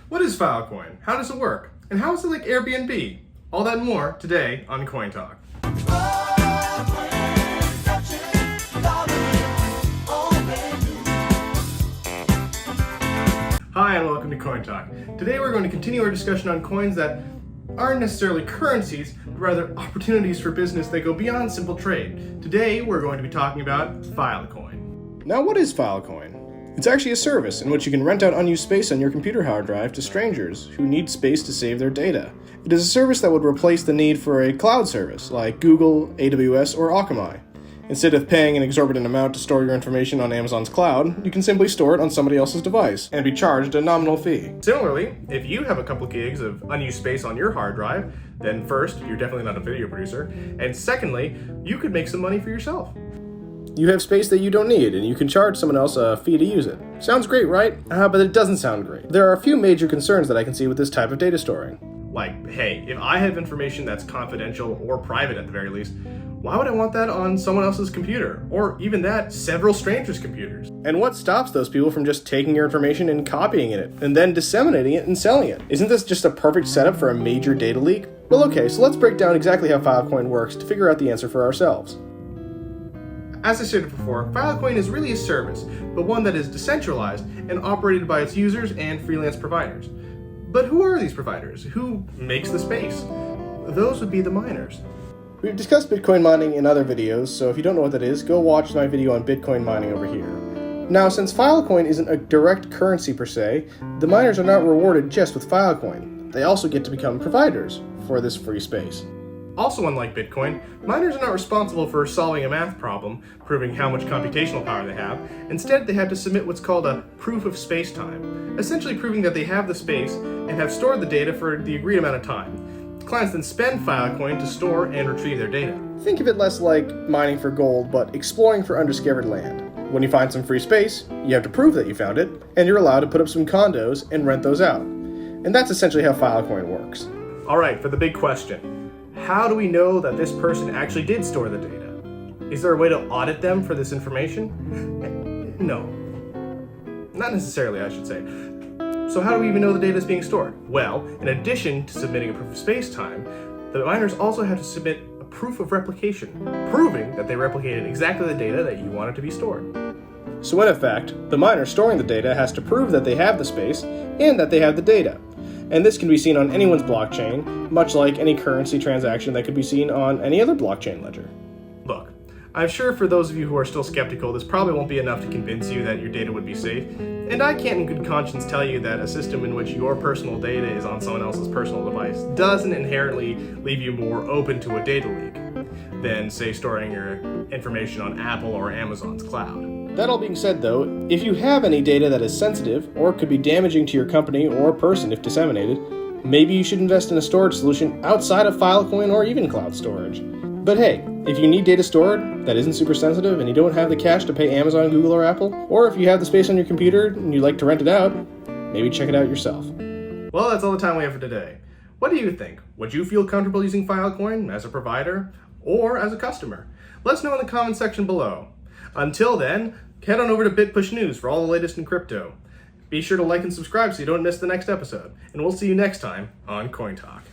What is Filecoin? How does it work? And how is it like Air BNB? All that and more today on Coin Talk. Hi and welcome to Coin Talk. Today we're going to continue our discussion on coins that aren't necessarily currencies, but rather opportunities for business that go beyond simple trade. Today we're going to be talking about Filecoin. Now, what is Filecoin? It's actually a service in which you can rent out unused space on your computer hard drive to strangers who need space to save their data. It is a service that would replace the need for a cloud service like Google, AWS, or Akamai. Instead of paying an exorbitant amount to store your information on Amazon's cloud, you can simply store it on somebody else's device and be charged a nominal fee. Similarly, if you have a couple gigs of unused space on your hard drive, then first, you're definitely not a video producer, and secondly, you could make some money for yourself. You have space that you don't need, and you can charge someone else a fee to use it. Sounds great, right? But it doesn't sound great. There are a few major concerns that I can see with this type of data storing. Like, hey, if I have information that's confidential or private at the very least, why would I want that on someone else's computer? Or even that, several strangers' computers? And what stops those people from just taking your information and copying it, and then disseminating it and selling it? Isn't this just a perfect setup for a major data leak? Well, okay, so let's break down exactly how Filecoin works to figure out the answer for ourselves. As I stated before, Filecoin is really a service, but one that is decentralized and operated by its users and freelance providers. But who are these providers? Who makes the space? Those would be the miners. We've discussed Bitcoin mining in other videos, so if you don't know what that is, go watch my video on Bitcoin mining over here. Now, since Filecoin isn't a direct currency per se, the miners are not rewarded just with Filecoin. They also get to become providers for this free space. Also, unlike Bitcoin, miners are not responsible for solving a math problem, proving how much computational power they have. Instead, they have to submit what's called a proof of space-time, essentially proving that they have the space and have stored the data for the agreed amount of time. Clients then spend Filecoin to store and retrieve their data. Think of it less like mining for gold, but exploring for undiscovered land. When you find some free space, you have to prove that you found it, and you're allowed to put up some condos and rent those out. And that's essentially how Filecoin works. Alright, for the big question. How do we know that this person actually did store the data? Is there a way to audit them for this information? No. Not necessarily, I should say. So how do we even know the data is being stored? Well, in addition to submitting a proof of space-time, the miners also have to submit a proof of replication, proving that they replicated exactly the data that you wanted to be stored. So in effect, the miner storing the data has to prove that they have the space and that they have the data. And this can be seen on anyone's blockchain, much like any currency transaction that could be seen on any other blockchain ledger. Look, I'm sure for those of you who are still skeptical, this probably won't be enough to convince you that your data would be safe, and I can't in good conscience tell you that a system in which your personal data is on someone else's personal device doesn't inherently leave you more open to a data leak than, say, storing your information on Apple or Amazon's cloud. That all being said though, if you have any data that is sensitive or could be damaging to your company or person if disseminated, maybe you should invest in a storage solution outside of Filecoin or even cloud storage. But hey, if you need data stored that isn't super sensitive and you don't have the cash to pay Amazon, Google, or Apple, or if you have the space on your computer and you'd like to rent it out, maybe check it out yourself. Well, that's all the time we have for today. What do you think? Would you feel comfortable using Filecoin as a provider or as a customer? Let us know in the comment section below. Until then, head on over to BitPush News for all the latest in crypto. Be sure to like and subscribe so you don't miss the next episode, and we'll see you next time on Coin Talk.